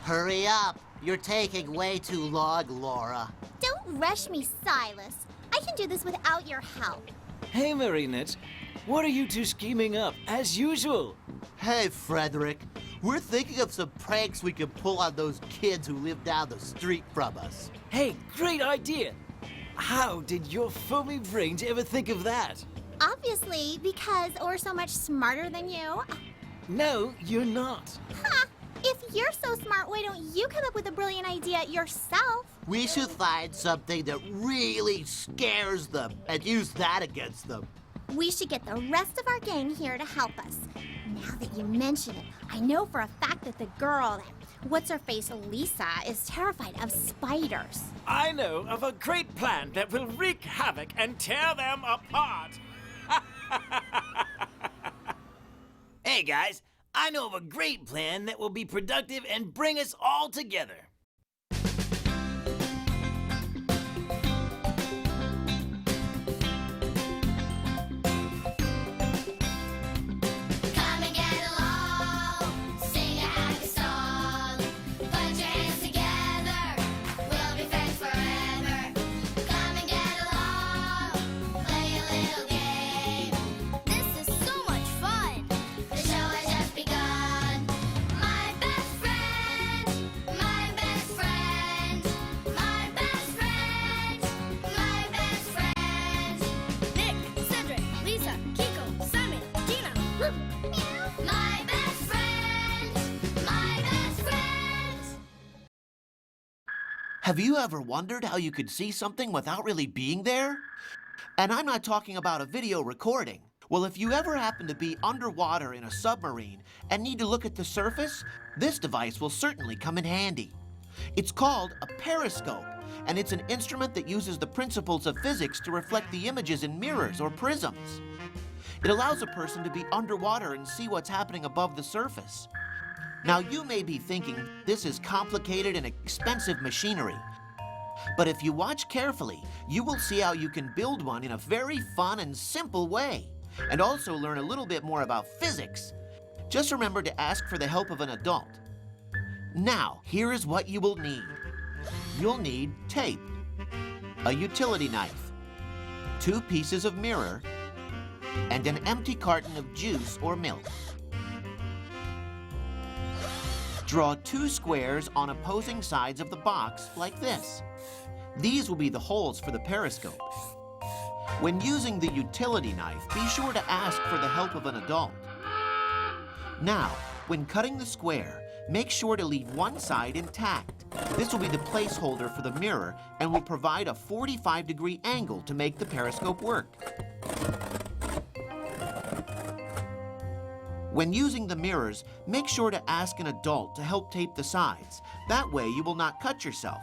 Hurry up. You're taking way too long, Laura. Don't rush me, Silas. I can do this without your help. Hey, Marinette. What are you two scheming up, as usual? Hey, Frederick. We're thinking of some pranks we can pull on those kids who live down the street from us. Hey, great idea! How did your foamy brains ever think of that? Obviously, because we're so much smarter than you. No, you're not. Ha! If you're so smart, why don't you come up with a brilliant idea yourself? We should find something that really scares them and use that against them. We should get the rest of our gang here to help us. Now that you mention it, I know for a fact that the girl, what's-her-face Lisa, is terrified of spiders. I know of a great plan that will wreak havoc and tear them apart. Hey, guys, I know of a great plan that will be productive and bring us all together. Have you ever wondered how you could see something without really being there? And I'm not talking about a video recording. Well, if you ever happen to be underwater in a submarine and need to look at the surface, this device will certainly come in handy. It's called a periscope, and it's an instrument that uses the principles of physics to reflect the images in mirrors or prisms. It allows a person to be underwater and see what's happening above the surface. Now, you may be thinking this is complicated and expensive machinery. But if you watch carefully, you will see how you can build one in a very fun and simple way, and also learn a little bit more about physics. Just remember to ask for the help of an adult. Now, here is what you will need. You'll need tape, a utility knife, 2 pieces of mirror, and an empty carton of juice or milk. Draw 2 squares on opposing sides of the box like this. These will be the holes for the periscope. When using the utility knife, be sure to ask for the help of an adult. Now, when cutting the square, make sure to leave one side intact. This will be the placeholder for the mirror and will provide a 45-degree angle to make the periscope work. When using the mirrors, make sure to ask an adult to help tape the sides. That way you will not cut yourself.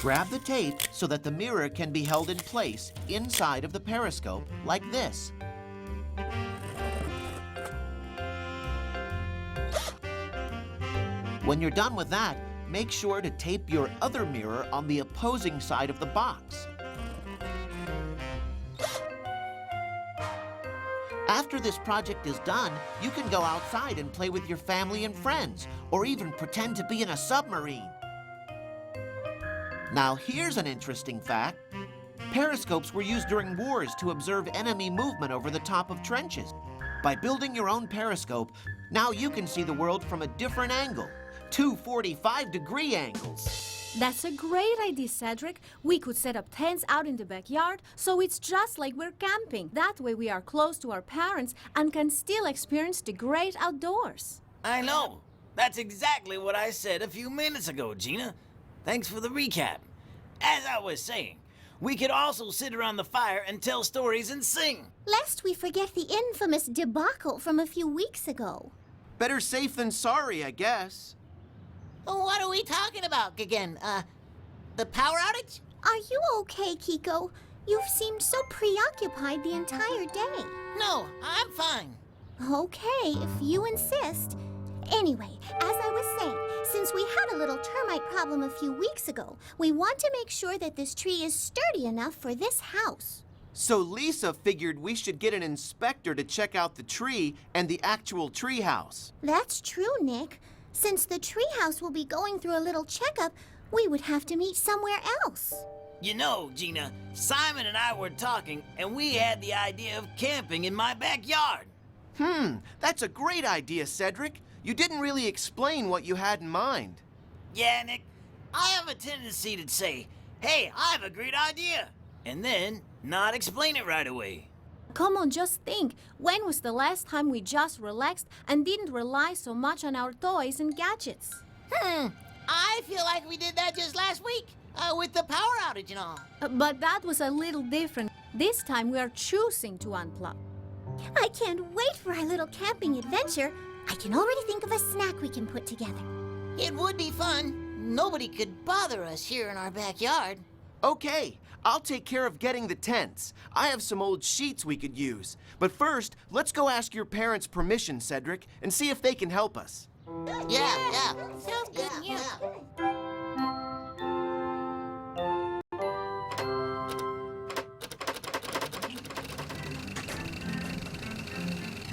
Grab the tape so that the mirror can be held in place inside of the periscope like this. When you're done with that, make sure to tape your other mirror on the opposing side of the box. After this project is done, you can go outside and play with your family and friends, or even pretend to be in a submarine. Now here's an interesting fact. Periscopes were used during wars to observe enemy movement over the top of trenches. By building your own periscope, now you can see the world from a different angle, 2 45-degree angles. That's a great idea, Cedric. We could set up tents out in the backyard, so it's just like we're camping. That way we are close to our parents and can still experience the great outdoors. I know. That's exactly what I said a few minutes ago, Gina. Thanks for the recap. As I was saying, we could also sit around the fire and tell stories and sing. Lest we forget the infamous debacle from a few weeks ago. Better safe than sorry, I guess. What are we talking about again? The power outage? Are you okay, Kiko? You've seemed so preoccupied the entire day. No, I'm fine. Okay, if you insist. Anyway, as I was saying, since we had a little termite problem a few weeks ago, we want to make sure that this tree is sturdy enough for this house. So Lisa figured we should get an inspector to check out the tree and the actual tree house. That's true, Nick. Since the treehouse will be going through a little checkup, we would have to meet somewhere else. You know, Gina, Simon and I were talking, and we had the idea of camping in my backyard. That's a great idea, Cedric. You didn't really explain what you had in mind. Yeah, Nick, I have a tendency to say, hey, I have a great idea, and then not explain it right away. Come on, just think. When was the last time we just relaxed and didn't rely so much on our toys and gadgets? I feel like we did that just last week, with the power outage and all. But that was a little different. This time we are choosing to unplug. I can't wait for our little camping adventure. I can already think of a snack we can put together. It would be fun. Nobody could bother us here in our backyard. Okay, I'll take care of getting the tents. I have some old sheets we could use. But first, let's go ask your parents' permission, Cedric, and see if they can help us. Yeah. Sounds good.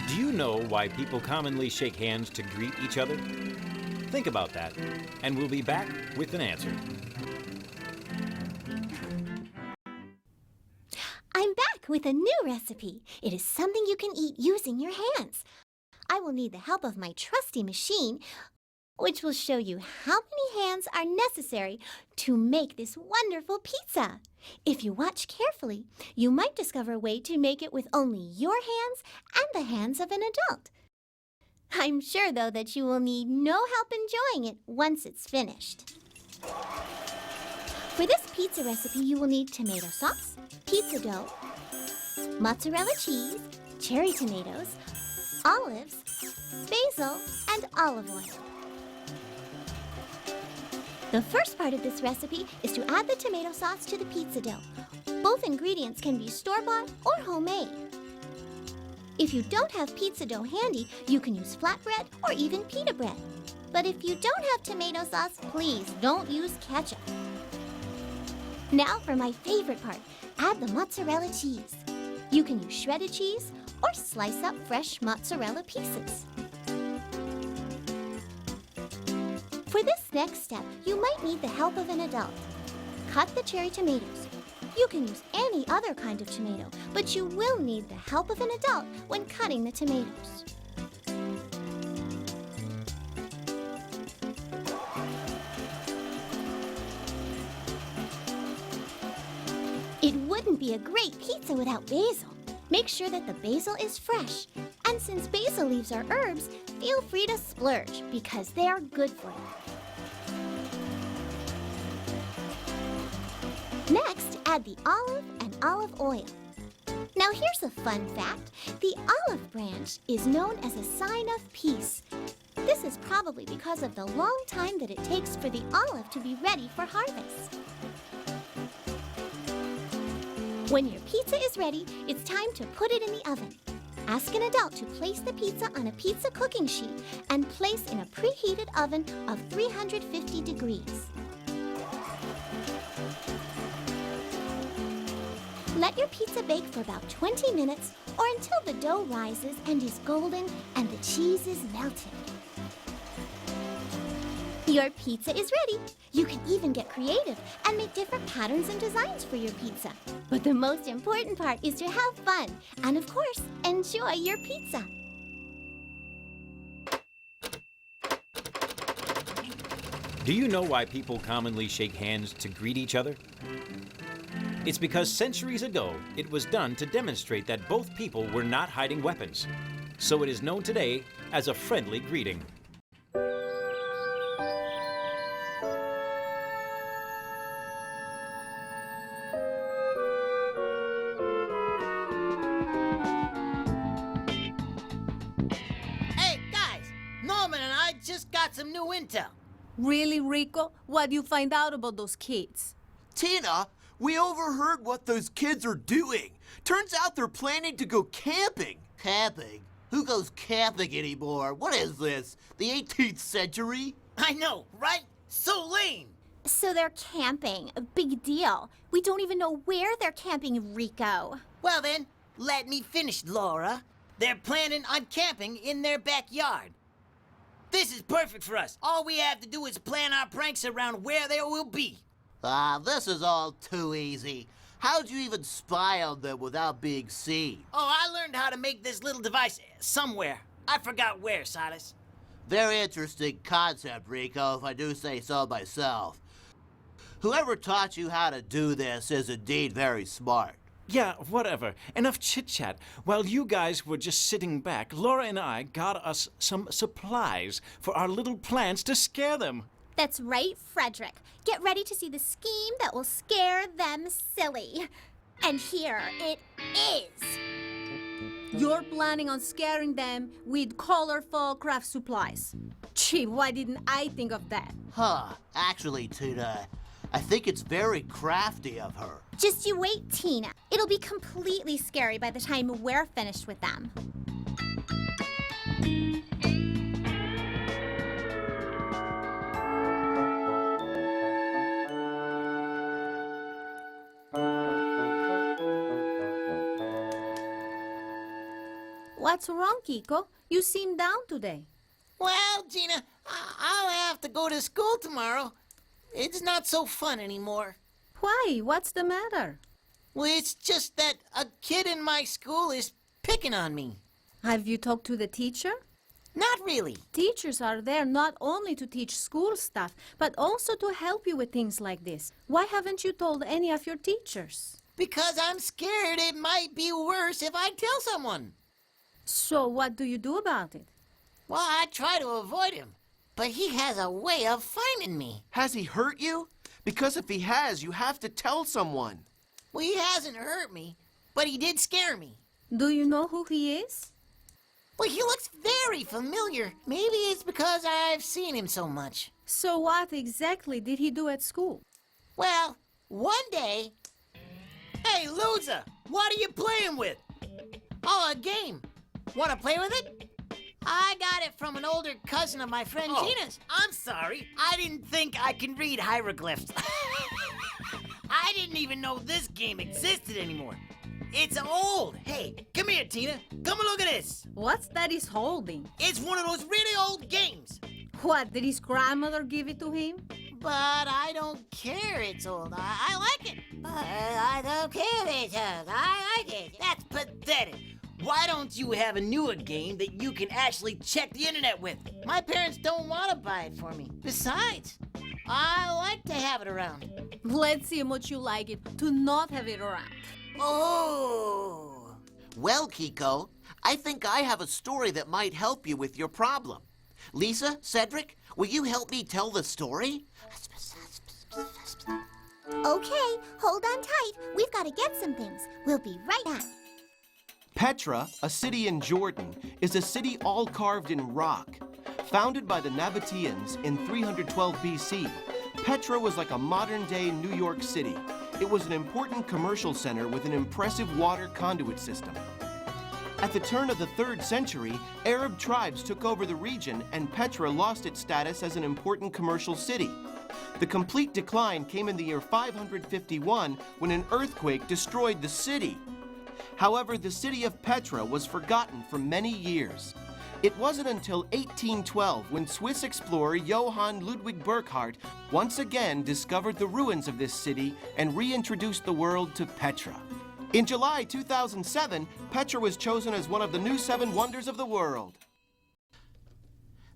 Do you know why people commonly shake hands to greet each other? Think about that, and we'll be back with an answer. I'm back with a new recipe. It is something you can eat using your hands. I will need the help of my trusty machine, which will show you how many hands are necessary to make this wonderful pizza. If you watch carefully, you might discover a way to make it with only your hands and the hands of an adult. I'm sure, though, that you will need no help enjoying it once it's finished. For this pizza recipe, you will need tomato sauce, pizza dough, mozzarella cheese, cherry tomatoes, olives, basil, and olive oil. The first part of this recipe is to add the tomato sauce to the pizza dough. Both ingredients can be store-bought or homemade. If you don't have pizza dough handy, you can use flatbread or even pita bread. But if you don't have tomato sauce, please don't use ketchup. Now for my favorite part, add the mozzarella cheese. You can use shredded cheese or slice up fresh mozzarella pieces. For this next step, you might need the help of an adult. Cut the cherry tomatoes. You can use any other kind of tomato, but you will need the help of an adult when cutting the tomatoes. It wouldn't be a great pizza without basil. Make sure that the basil is fresh. And since basil leaves are herbs, feel free to splurge because they are good for you. Next, add the olive and olive oil. Now here's a fun fact. The olive branch is known as a sign of peace. This is probably because of the long time that it takes for the olive to be ready for harvest. When your pizza is ready, it's time to put it in the oven. Ask an adult to place the pizza on a pizza cooking sheet and place in a preheated oven of 350 degrees. Let your pizza bake for about 20 minutes or until the dough rises and is golden and the cheese is melted. Your pizza is ready. You can even get creative and make different patterns and designs for your pizza. But the most important part is to have fun and, of course, enjoy your pizza. Do you know why people commonly shake hands to greet each other? It's because centuries ago, it was done to demonstrate that both people were not hiding weapons. So it is known today as a friendly greeting. Hey, guys! Norman and I just got some new intel. Really, Rico? What do you find out about those kids? Tina, we overheard what those kids are doing. Turns out they're planning to go camping. Camping? Who goes camping anymore? What is this? The 18th century? I know, right? So lame! So they're camping. A big deal. We don't even know where they're camping, Rico. Well then, let me finish, Laura. They're planning on camping in their backyard. This is perfect for us. All we have to do is plan our pranks around where they will be. This is all too easy. How'd you even spy on them without being seen? Oh, I learned how to make this little device somewhere. I forgot where, Silas. Very interesting concept, Rico, if I do say so myself. Whoever taught you how to do this is indeed very smart. Yeah, whatever. Enough chit-chat. While you guys were just sitting back, Laura and I got us some supplies for our little plans to scare them. That's right, Frederick. Get ready to see the scheme that will scare them silly. And here it is. You're planning on scaring them with colorful craft supplies. Gee, why didn't I think of that? Actually, Tina, I think it's very crafty of her. Just you wait, Tina. It'll be completely scary by the time we're finished with them. What's wrong, Kiko? You seem down today. Well, Gina, I'll have to go to school tomorrow. It's not so fun anymore. Why? What's the matter? Well, it's just that a kid in my school is picking on me. Have you talked to the teacher? Not really. Teachers are there not only to teach school stuff, but also to help you with things like this. Why haven't you told any of your teachers? Because I'm scared it might be worse if I tell someone. So what do you do about it? Well, I try to avoid him, but he has a way of finding me. Has he hurt you? Because if he has, you have to tell someone. Well, he hasn't hurt me, but he did scare me. Do you know who he is? Well, he looks very familiar. Maybe it's because I've seen him so much. So what exactly did he do at school? Well, one day... Hey, loser! What are you playing with? Oh, a game. Want to play with it? I got it from an older cousin of my friend Gina's. I'm sorry. I didn't think I can read hieroglyphs. I didn't even know this game existed anymore. It's old. Hey, come here, Tina. Come and look at this. What's that he's holding? It's one of those really old games. What, did his grandmother give it to him? But I don't care it's old. I like it. I don't care it's old. I like it. That's pathetic. Why don't you have a newer game that you can actually check the internet with? My parents don't want to buy it for me. Besides, I like to have it around. Let's see how much you like it to not have it around. Oh. Well, Kiko, I think I have a story that might help you with your problem. Lisa, Cedric, will you help me tell the story? Okay, hold on tight. We've got to get some things. We'll be right back. Petra, a city in Jordan, is a city all carved in rock. Founded by the Nabateans in 312 BC, Petra was like a modern-day New York City. It was an important commercial center with an impressive water conduit system. At the turn of the 3rd century, Arab tribes took over the region and Petra lost its status as an important commercial city. The complete decline came in the year 551 when an earthquake destroyed the city. However, the city of Petra was forgotten for many years. It wasn't until 1812 when Swiss explorer Johann Ludwig Burckhardt once again discovered the ruins of this city and reintroduced the world to Petra. In July 2007, Petra was chosen as one of the new 7 wonders of the world.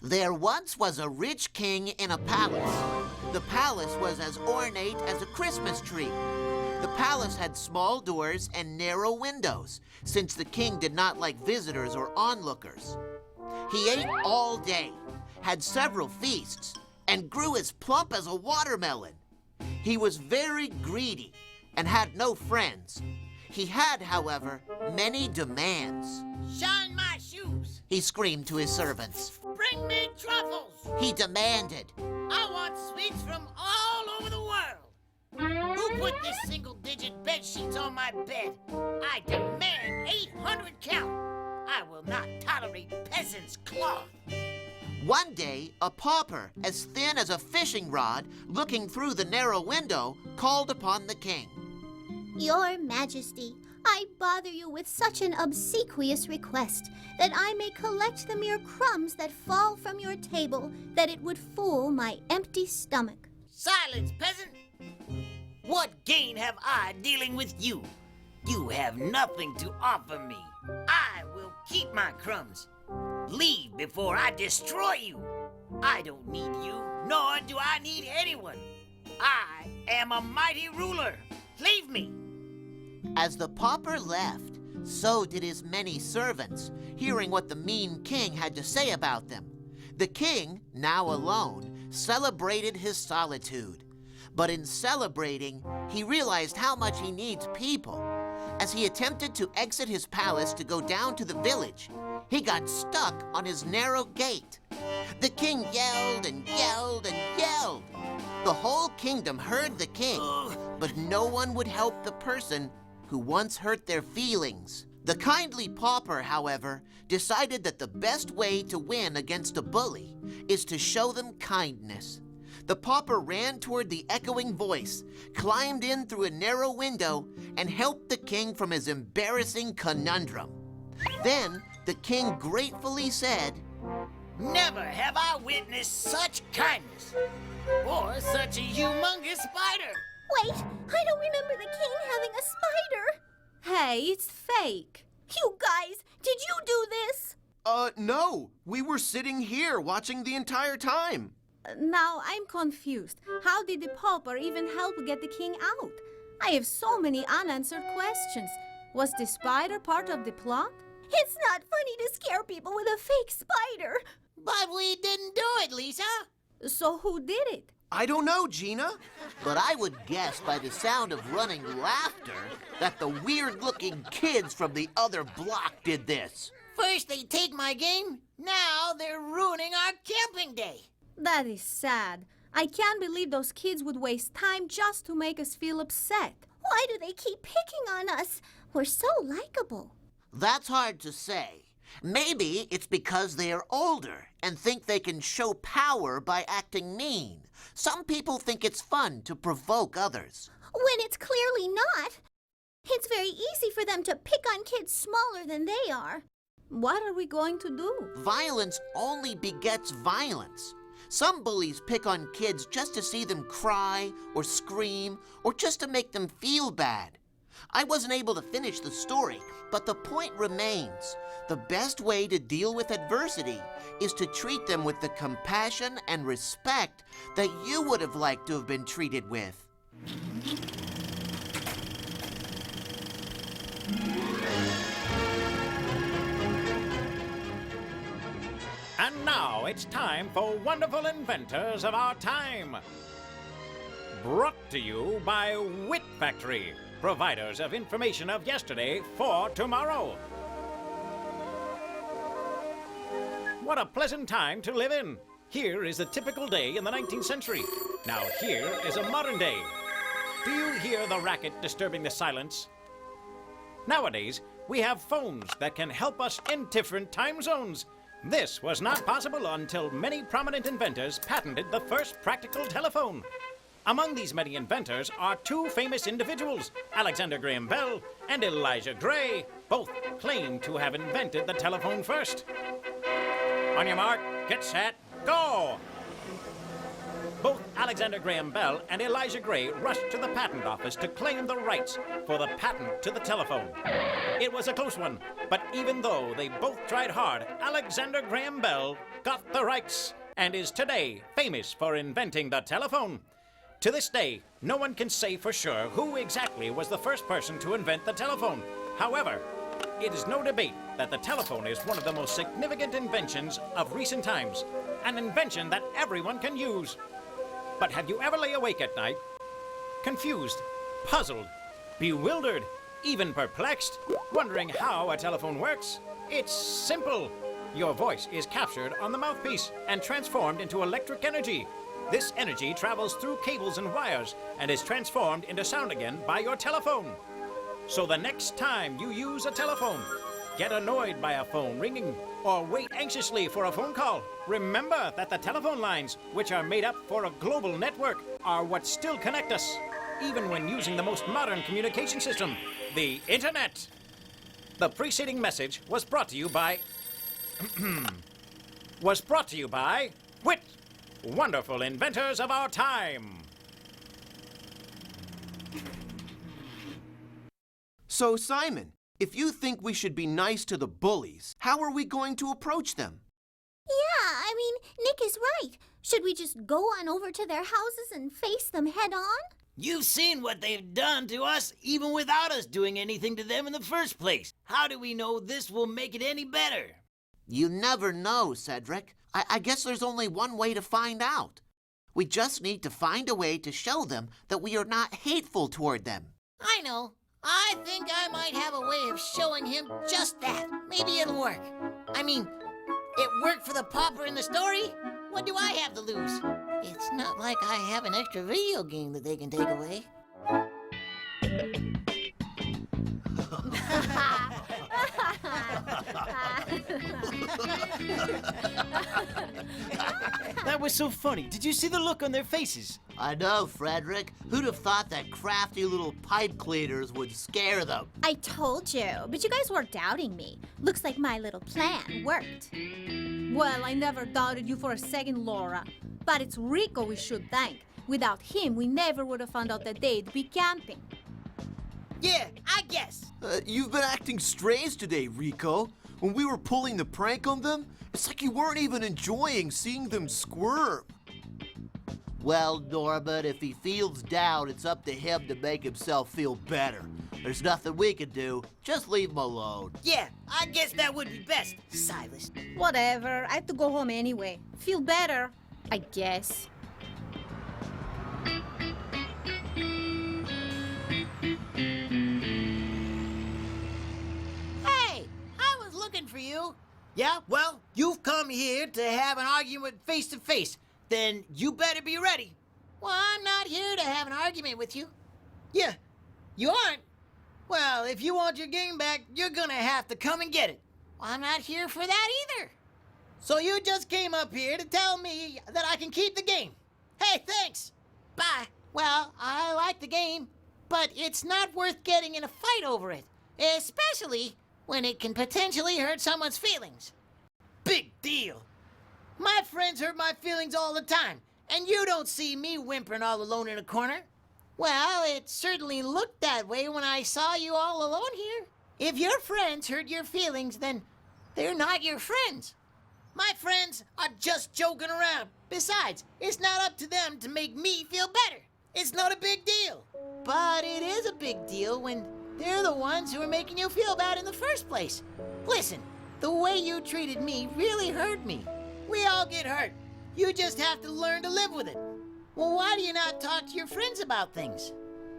There once was a rich king in a palace. The palace was as ornate as a Christmas tree. The palace had small doors and narrow windows, since the king did not like visitors or onlookers. He ate all day, had several feasts, and grew as plump as a watermelon. He was very greedy and had no friends. He had, however, many demands. Shine my shoes. He screamed to his servants. Bring me truffles. He demanded. I want sweets from all over the world. Who put this single-digit bed sheets on my bed? I demand 800 count. I will not tolerate peasants' cloth. One day, a pauper, as thin as a fishing rod, looking through the narrow window, called upon the king. Your Majesty, I bother you with such an obsequious request that I may collect the mere crumbs that fall from your table, that it would fool my empty stomach. Silence, peasant! What gain have I dealing with you? You have nothing to offer me. I will keep my crumbs. Leave before I destroy you. I don't need you, nor do I need anyone. I am a mighty ruler. Leave me. As the pauper left, so did his many servants, hearing what the mean king had to say about them. The king, now alone, celebrated his solitude. But in celebrating, he realized how much he needs people. As he attempted to exit his palace to go down to the village, he got stuck on his narrow gate. The king yelled and yelled and yelled. The whole kingdom heard the king, but no one would help the person who once hurt their feelings. The kindly pauper, however, decided that the best way to win against a bully is to show them kindness. The pauper ran toward the echoing voice, climbed in through a narrow window, and helped the king from his embarrassing conundrum. Then the king gratefully said, Never have I witnessed such kindness, or such a humongous spider. Wait, I don't remember the king having a spider. Hey, it's fake. You guys, did you do this? No. We were sitting here watching the entire time. Now I'm confused. How did the pauper even help get the king out? I have so many unanswered questions. Was the spider part of the plot? It's not funny to scare people with a fake spider. But we didn't do it, Lisa. So who did it? I don't know, Gina. but I would guess by the sound of running laughter that the weird-looking kids from the other block did this. First they take my game, now they're ruining our camping day. That is sad. I can't believe those kids would waste time just to make us feel upset. Why do they keep picking on us? We're so likable. That's hard to say. Maybe it's because they are older and think they can show power by acting mean. Some people think it's fun to provoke others. When it's clearly not. It's very easy for them to pick on kids smaller than they are. What are we going to do? Violence only begets violence. Some bullies pick on kids just to see them cry or scream or just to make them feel bad. I wasn't able to finish the story, but the point remains. The best way to deal with adversity is to treat them with the compassion and respect that you would have liked to have been treated with. And now it's time for Wonderful Inventors of Our Time. Brought to you by Wit Factory, providers of information of yesterday for tomorrow. What a pleasant time to live in. Here is a typical day in the 19th century. Now here is a modern day. Do you hear the racket disturbing the silence? Nowadays, we have phones that can help us in different time zones. This was not possible until many prominent inventors patented the first practical telephone. Among these many inventors are two famous individuals, Alexander Graham Bell and Elijah Gray. Both claim to have invented the telephone first. On your mark, get set, go! Both Alexander Graham Bell and Elijah Gray rushed to the patent office to claim the rights for the patent to the telephone. It was a close one, but even though they both tried hard, Alexander Graham Bell got the rights and is today famous for inventing the telephone. To this day, no one can say for sure who exactly was the first person to invent the telephone. However, it is no debate that the telephone is one of the most significant inventions of recent times, an invention that everyone can use. But have you ever lay awake at night, confused, puzzled, bewildered, even perplexed, wondering how a telephone works? It's simple. Your voice is captured on the mouthpiece and transformed into electric energy. This energy travels through cables and wires and is transformed into sound again by your telephone. So the next time you use a telephone, get annoyed by a phone ringing, or wait anxiously for a phone call, remember that the telephone lines, which are made up for a global network, are what still connect us. even when using the most modern communication system, the Internet. The preceding message was brought to you by... WIT, wonderful inventors of our time. So, Simon, if you think we should be nice to the bullies, how are we going to approach them? Yeah, I mean, Nick is right. Should we just go on over to their houses and face them head on? You've seen what they've done to us, even without us doing anything to them in the first place. How do we know this will make it any better? You never know, Cedric. I guess there's only one way to find out. We just need to find a way to show them that we are not hateful toward them. I know. I think I might have a way of showing him just that. Maybe it'll work. I mean, it worked for the pauper in the story. What do I have to lose? It's not like I have an extra video game that they can take away. That was so funny. Did you see the look on their faces? I know, Frederick. Who'd have thought that crafty little pipe cleaners would scare them? I told you, but you guys were doubting me. Looks like my little plan worked. Well, I never doubted you for a second, Laura. But it's Rico we should thank. Without him, we never would have found out that they'd be camping. Yeah, I guess. You've been acting strange today, Rico. When we were pulling the prank on them, it's like you weren't even enjoying seeing them squirm. Well, Norman, if he feels down, it's up to him to make himself feel better. There's nothing we can do. Just leave him alone. Yeah, I guess that would be best, Silas. Whatever, I have to go home anyway. Feel better, I guess. Hey, I was looking for you. Yeah, well, you've come here to have an argument face to face. Then you better be ready. Well, I'm not here to have an argument with you. Yeah, you aren't? Well, if you want your game back, you're gonna have to come and get it. Well, I'm not here for that either. So you just came up here to tell me that I can keep the game. Hey, thanks. Bye. Well, I like the game, but it's not worth getting in a fight over it, especially when it can potentially hurt someone's feelings. Big deal. My friends hurt my feelings all the time, and you don't see me whimpering all alone in a corner. Well, it certainly looked that way when I saw you all alone here. If your friends hurt your feelings, then they're not your friends. My friends are just joking around. Besides, it's not up to them to make me feel better. It's not a big deal. But it is a big deal when they're the ones who are making you feel bad in the first place. Listen, the way you treated me really hurt me. We all get hurt. You just have to learn to live with it. Well, why do you not talk to your friends about things?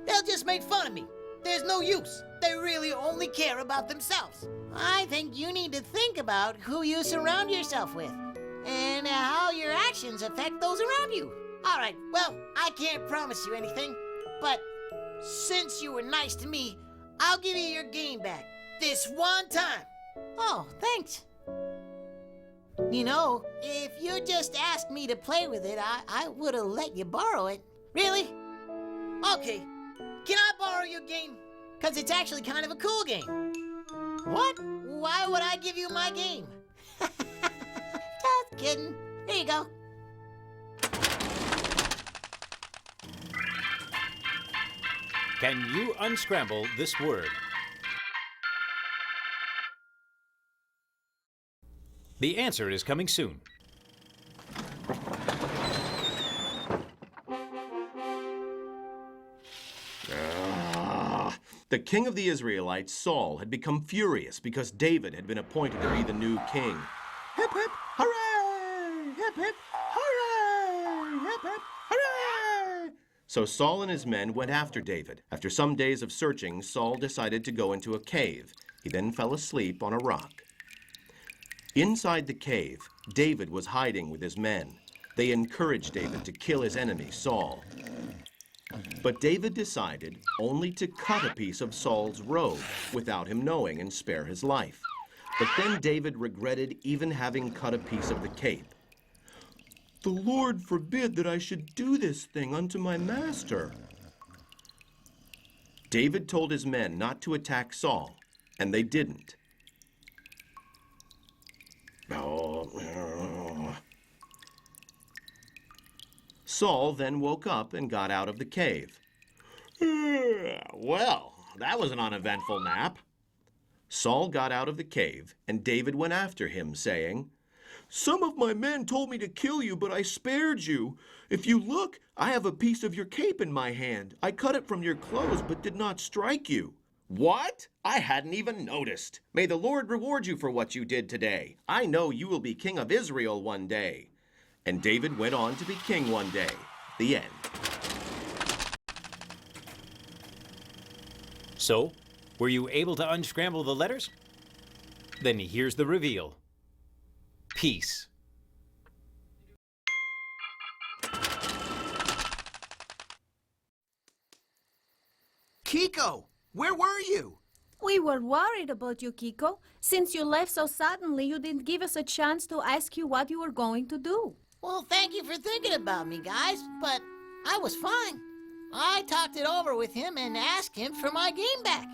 They'll just make fun of me. There's no use. They really only care about themselves. I think you need to think about who you surround yourself with and how your actions affect those around you. All right, well, I can't promise you anything, but since you were nice to me, I'll give you your game back this one time. Oh, thanks. You know, if you just asked me to play with it, I would have let you borrow it. Really? Okay. Can I borrow your game? Because it's actually kind of a cool game. What? Why would I give you my game? Just kidding. Here you go. Can you unscramble this word? The answer is coming soon. The king of the Israelites, Saul, had become furious because David had been appointed to be the new king. Hip, hip, hooray! Hip, hip, hooray! Hip, hip, hooray! So Saul and his men went after David. After some days of searching, Saul decided to go into a cave. He then fell asleep on a rock. Inside the cave, David was hiding with his men. They encouraged David to kill his enemy, Saul. But David decided only to cut a piece of Saul's robe without him knowing and spare his life. But then David regretted even having cut a piece of the cape. "The Lord forbid that I should do this thing unto my master." David told his men not to attack Saul, and they didn't. Saul then woke up and got out of the cave. Well, that was an uneventful nap. Saul got out of the cave, and David went after him, saying, "Some of my men told me to kill you, but I spared you. If you look, I have a piece of your cape in my hand. I cut it from your clothes, but did not strike you." "What? I hadn't even noticed. May the Lord reward you for what you did today. I know you will be king of Israel one day." And David went on to be king one day. The end. So, were you able to unscramble the letters? Then here's the reveal. Peace. Kiko, where were you? We were worried about you, Kiko. Since you left so suddenly, you didn't give us a chance to ask you what you were going to do. Well, thank you for thinking about me, guys, but I was fine. I talked it over with him and asked him for my game back.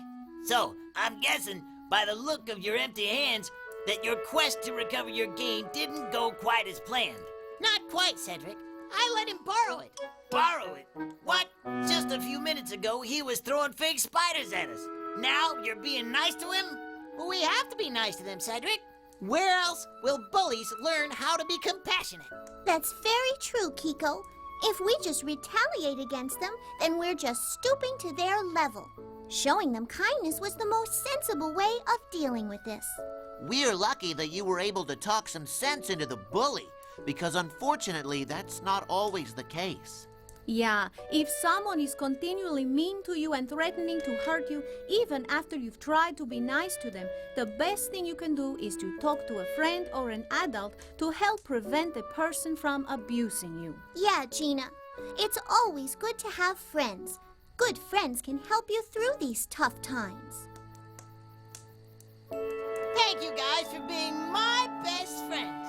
So, I'm guessing, by the look of your empty hands, that your quest to recover your game didn't go quite as planned. Not quite, Cedric. I let him borrow it. Borrow it? What? Just a few minutes ago, he was throwing fake spiders at us. Now, you're being nice to him? Well, we have to be nice to them, Cedric. Where else will bullies learn how to be compassionate? That's very true, Kiko. If we just retaliate against them, then we're just stooping to their level. Showing them kindness was the most sensible way of dealing with this. We're lucky that you were able to talk some sense into the bully, because unfortunately, that's not always the case. Yeah, if someone is continually mean to you and threatening to hurt you, even after you've tried to be nice to them, the best thing you can do is to talk to a friend or an adult to help prevent the person from abusing you. Yeah, Gina. It's always good to have friends. Good friends can help you through these tough times. Thank you guys for being my best friend.